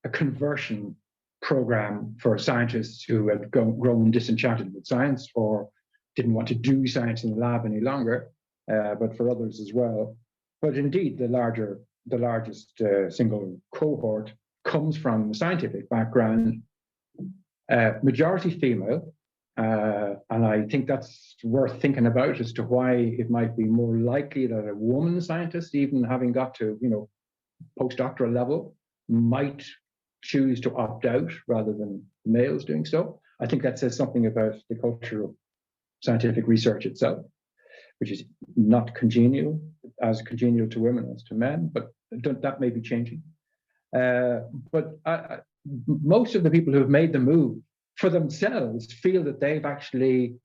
a conversion program for scientists who had grown disenchanted with science or didn't want to do science in the lab any longer. But for others as well. But indeed, the largest single cohort comes from a scientific background, majority female, and I think that's worth thinking about as to why it might be more likely that a woman scientist, even having got to postdoctoral level, might choose to opt out rather than males doing so. I think that says something about the culture of scientific research itself, which is not as congenial to women as to men, but that may be changing. But most of the people who have made the move for themselves feel that they've actually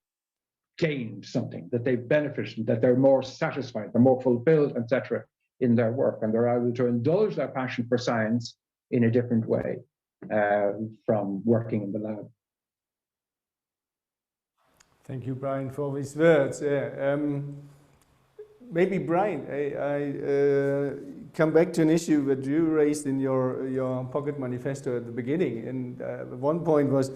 gained something, that they've benefited, that they're more satisfied, they're more fulfilled, etc., in their work, and they're able to indulge their passion for science in a different way from working in the lab. Thank you, Brian, for these words. Maybe, Brian, I come back to an issue that you raised in your pocket manifesto at the beginning. And one point was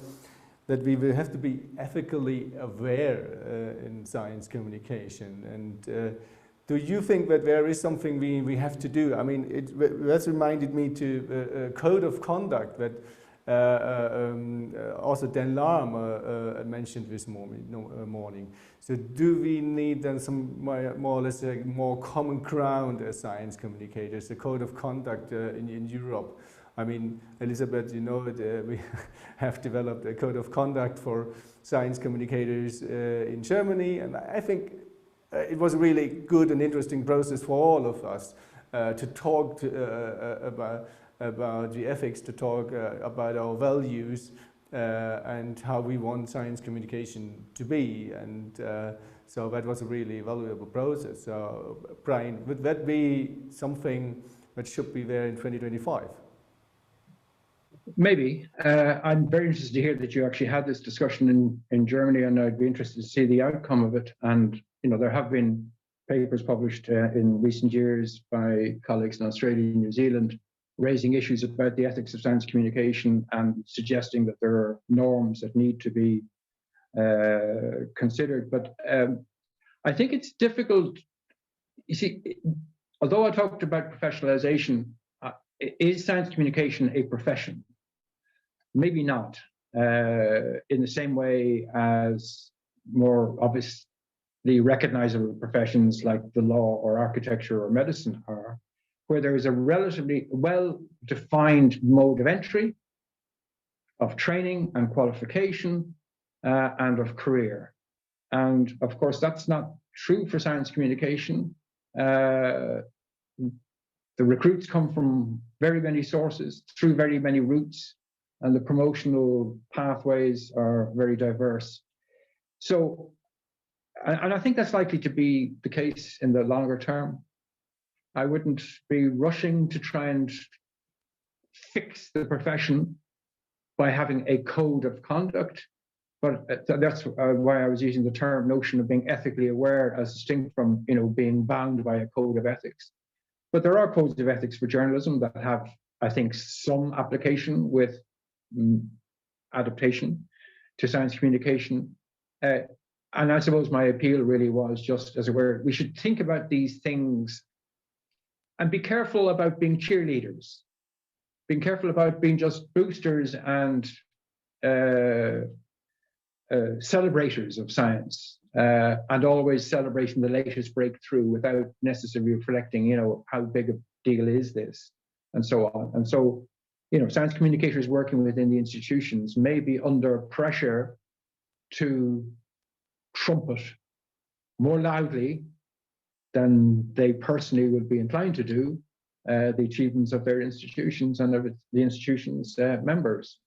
that we will have to be ethically aware in science communication. And do you think that there is something we have to do? I mean, that's reminded me to a code of conduct that also Dan Larm mentioned this morning. So do we need then some more or less a more common ground as science communicators, a code of conduct in Europe? I mean, Elisabeth, you know that we have developed a code of conduct for science communicators in Germany, and I think it was a really good and interesting process for all of us to talk about the ethics, to talk about our values and how we want science communication to be. And so that was a really valuable process. So, Brian, would that be something that should be there in 2025? Maybe. I'm very interested to hear that you actually had this discussion in Germany, and I'd be interested to see the outcome of it. And, there have been papers published in recent years by colleagues in Australia and New Zealand raising issues about the ethics of science communication and suggesting that there are norms that need to be considered. But I think it's difficult. You see, although I talked about professionalization, is science communication a profession? Maybe not, in the same way as more obviously recognizable professions like the law or architecture or medicine are, where there is a relatively well-defined mode of entry, of training and qualification, and of career. And of course, that's not true for science communication. the recruits come from very many sources, through very many routes, and the promotional pathways are very diverse. So, and I think that's likely to be the case in the longer term. I wouldn't be rushing to try and fix the profession by having a code of conduct, but that's why I was using the term notion of being ethically aware as distinct from, you know, being bound by a code of ethics. But there are codes of ethics for journalism that have, I think, some application with adaptation to science communication. And I suppose my appeal really was just, as it were, we should think about these things and be careful about being cheerleaders, being careful about being just boosters and celebrators of science, and always celebrating the latest breakthrough without necessarily reflecting, you know, how big a deal is this, and so on. And so, you know, science communicators working within the institutions may be under pressure to trumpet more loudly than they personally would be inclined to do the achievements of their institutions and of the institution's members.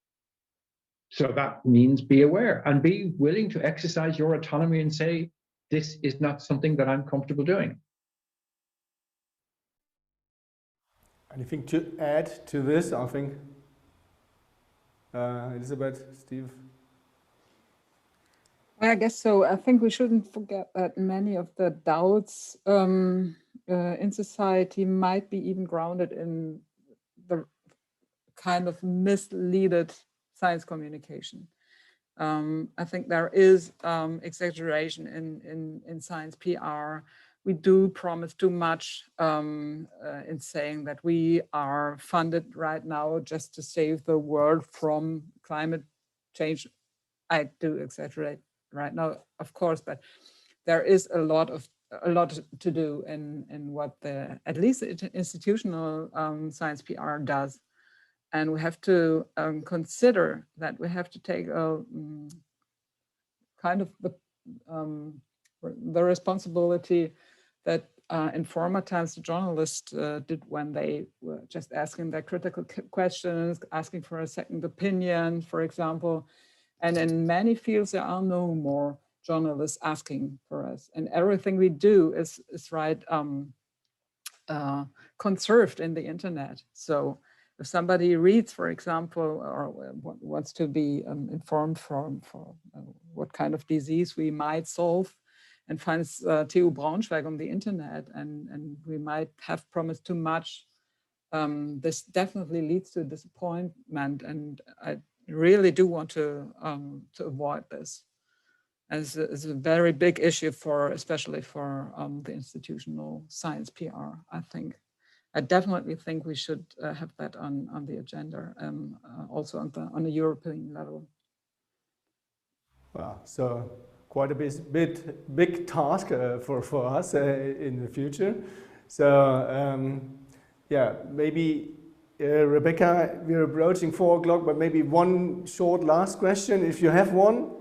So that means be aware and be willing to exercise your autonomy and say, this is not something that I'm comfortable doing. Anything to add to this, I think? Elisabeth, Steve? I guess so. I think we shouldn't forget that many of the doubts in society might be even grounded in the kind of misleaded science communication. I think there is exaggeration in science PR. We do promise too much in saying that we are funded right now just to save the world from climate change. I do exaggerate right now, of course, but there is a lot to do in what the, at least institutional science PR does. And we have to consider that we have to take a kind of the responsibility that in former times the journalists did when they were just asking their critical questions, asking for a second opinion, for example. And in many fields, there are no more journalists asking for us. And everything we do is right conserved in the internet. So if somebody reads, for example, or wants to be informed for what kind of disease we might solve, and finds TU Braunschweig on the internet, and we might have promised too much, this definitely leads to disappointment. And I really do want to avoid this as a very big issue especially for the institutional science PR, I think. I definitely think we should have that on the agenda, also on a European level. Wow, so quite a big task for us in the future. So yeah, maybe Rebecca, we're approaching 4 o'clock, but maybe one short last question if you have one.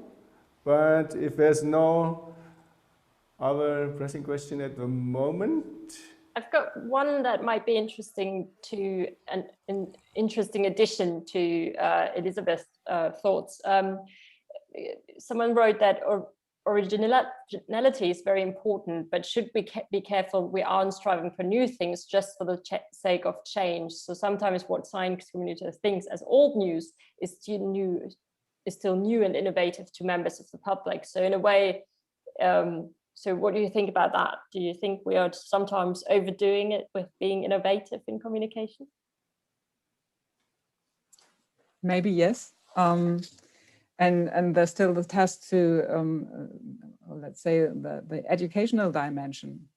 But if there's no other pressing question at the moment. I've got one that might be interesting to an interesting addition to Elisabeth's thoughts. Someone wrote that originality is very important, but should we be careful we aren't striving for new things just for the sake of change. So sometimes what science community thinks as old news is still new and innovative to members of the public. So in a way, so what do you think about that? Do you think we are sometimes overdoing it with being innovative in communication? Maybe yes. And there's still the task to, let's say, the educational dimension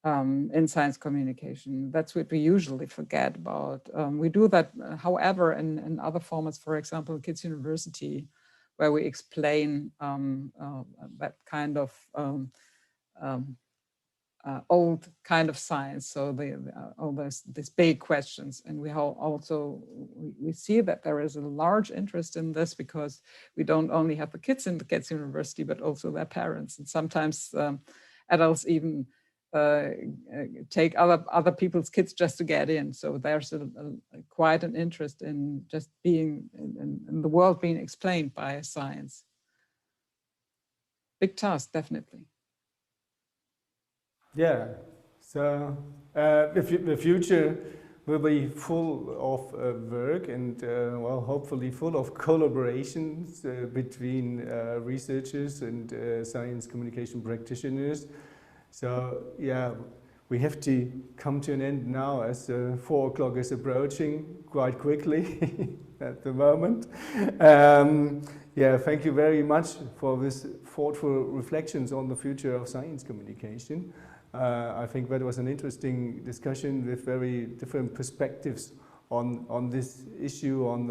in science communication. That's what we usually forget about. We do that, however, in other formats, for example, Kids University, where we explain that kind of old kind of science, so all these big questions. And we see that there is a large interest in this because we don't only have the kids in the Kids University, but also their parents, and sometimes adults even take other people's kids just to get in. So there's quite an interest in just being in the world being explained by science. Big task, definitely. Yeah, so the future will be full of work and, well, hopefully full of collaborations between researchers and science communication practitioners. So, yeah, we have to come to an end now as 4 o'clock is approaching quite quickly at the moment. Yeah, thank you very much for this thoughtful reflections on the future of science communication. I think that was an interesting discussion with very different perspectives on this issue, on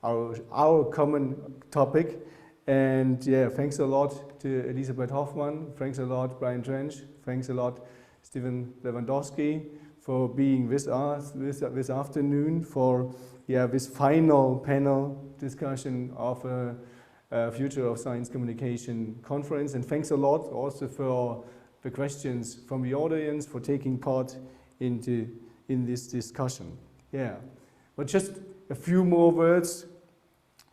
our common topic. And yeah, thanks a lot to Elisabeth Hoffmann. Thanks a lot, Brian Trench. Thanks a lot, Stephan Lewandowsky, for being with us this afternoon for this final panel discussion of a Future of Science Communication conference. And thanks a lot also for the questions from the audience, for taking part in this discussion. Yeah, but just a few more words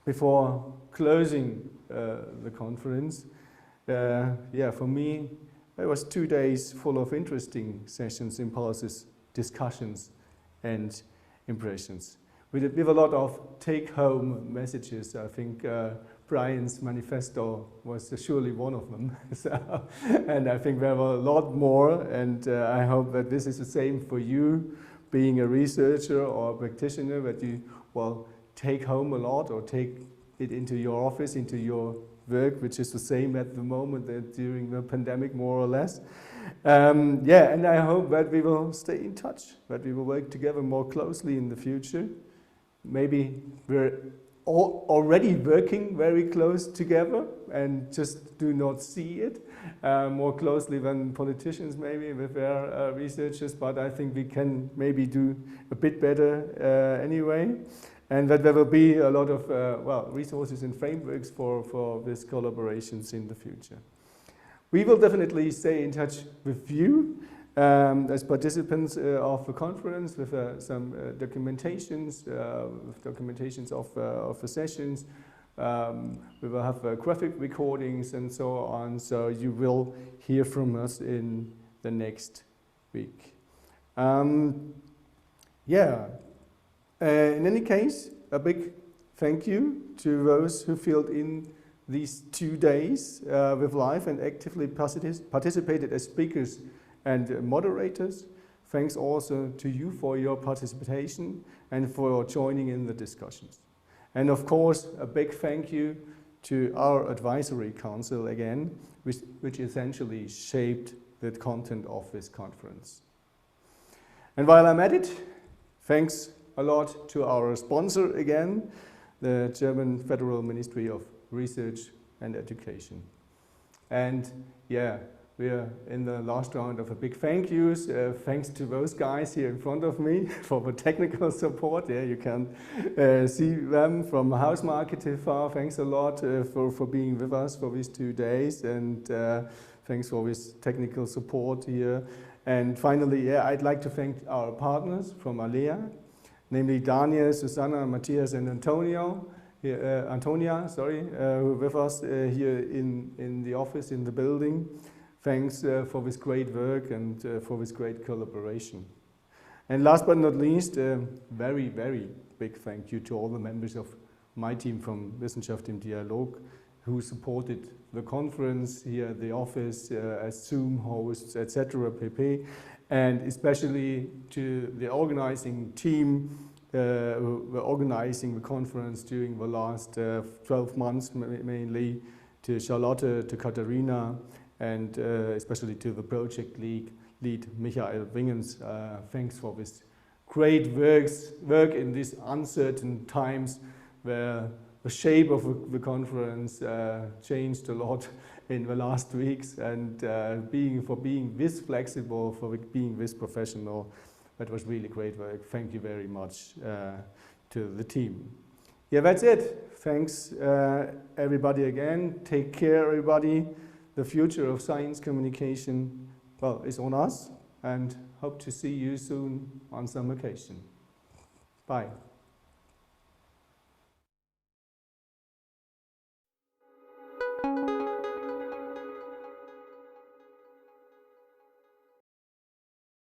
before closing the conference. Yeah, for me, it was 2 days full of interesting sessions, impulses, discussions, and impressions. With a lot of take-home messages. I think Brian's manifesto was surely one of them. So, and I think there were a lot more, and I hope that this is the same for you, being a researcher or a practitioner, that you, well, take home a lot or take it into your office, into your work, which is the same at the moment during the pandemic, more or less. Yeah, and I hope that we will stay in touch, that we will work together more closely in the future. Maybe we're already working very close together and just do not see it more closely than politicians maybe with their researchers, but I think we can maybe do a bit better anyway. And that there will be a lot of well, resources and frameworks for these collaborations in the future. We will definitely stay in touch with you as participants of the conference with some documentations of the sessions. We will have graphic recordings and so on, so you will hear from us in the next week. Yeah. In any case, a big thank you to those who filled in these 2 days with live and actively participated as speakers and moderators. Thanks also to you for your participation and for joining in the discussions. And of course, a big thank you to our advisory council again, which essentially shaped the content of this conference. And while I'm at it, thanks a lot to our sponsor again, the German Federal Ministry of Research and Education. And yeah, we are in the last round of a big thank yous. Thanks to those guys here in front of me for the technical support. Yeah, you can see them from Hausmarke TV. Thanks a lot for being with us for these 2 days, and thanks for this technical support here. And finally, yeah, I'd like to thank our partners from Alea, namely Daniel, Susanna, Matthias, and Antonia, who are with us here in the office, in the building. Thanks for this great work and for this great collaboration. And last but not least, very, very big thank you to all the members of my team from Wissenschaft im Dialog who supported the conference here at the office as Zoom hosts, etc. pp. And especially to the organizing team who were organizing the conference during the last 12 months, mainly to Charlotte, to Katharina, and especially to the project lead Michael Wingens. Thanks for this great work in these uncertain times where the shape of the conference changed a lot in the last weeks, and for being this flexible, for being this professional, that was really great work. Thank you very much to the team. Yeah, that's it. Thanks everybody again. Take care, everybody. The future of science communication well, it's on us, and hope to see you soon on some occasion. Bye.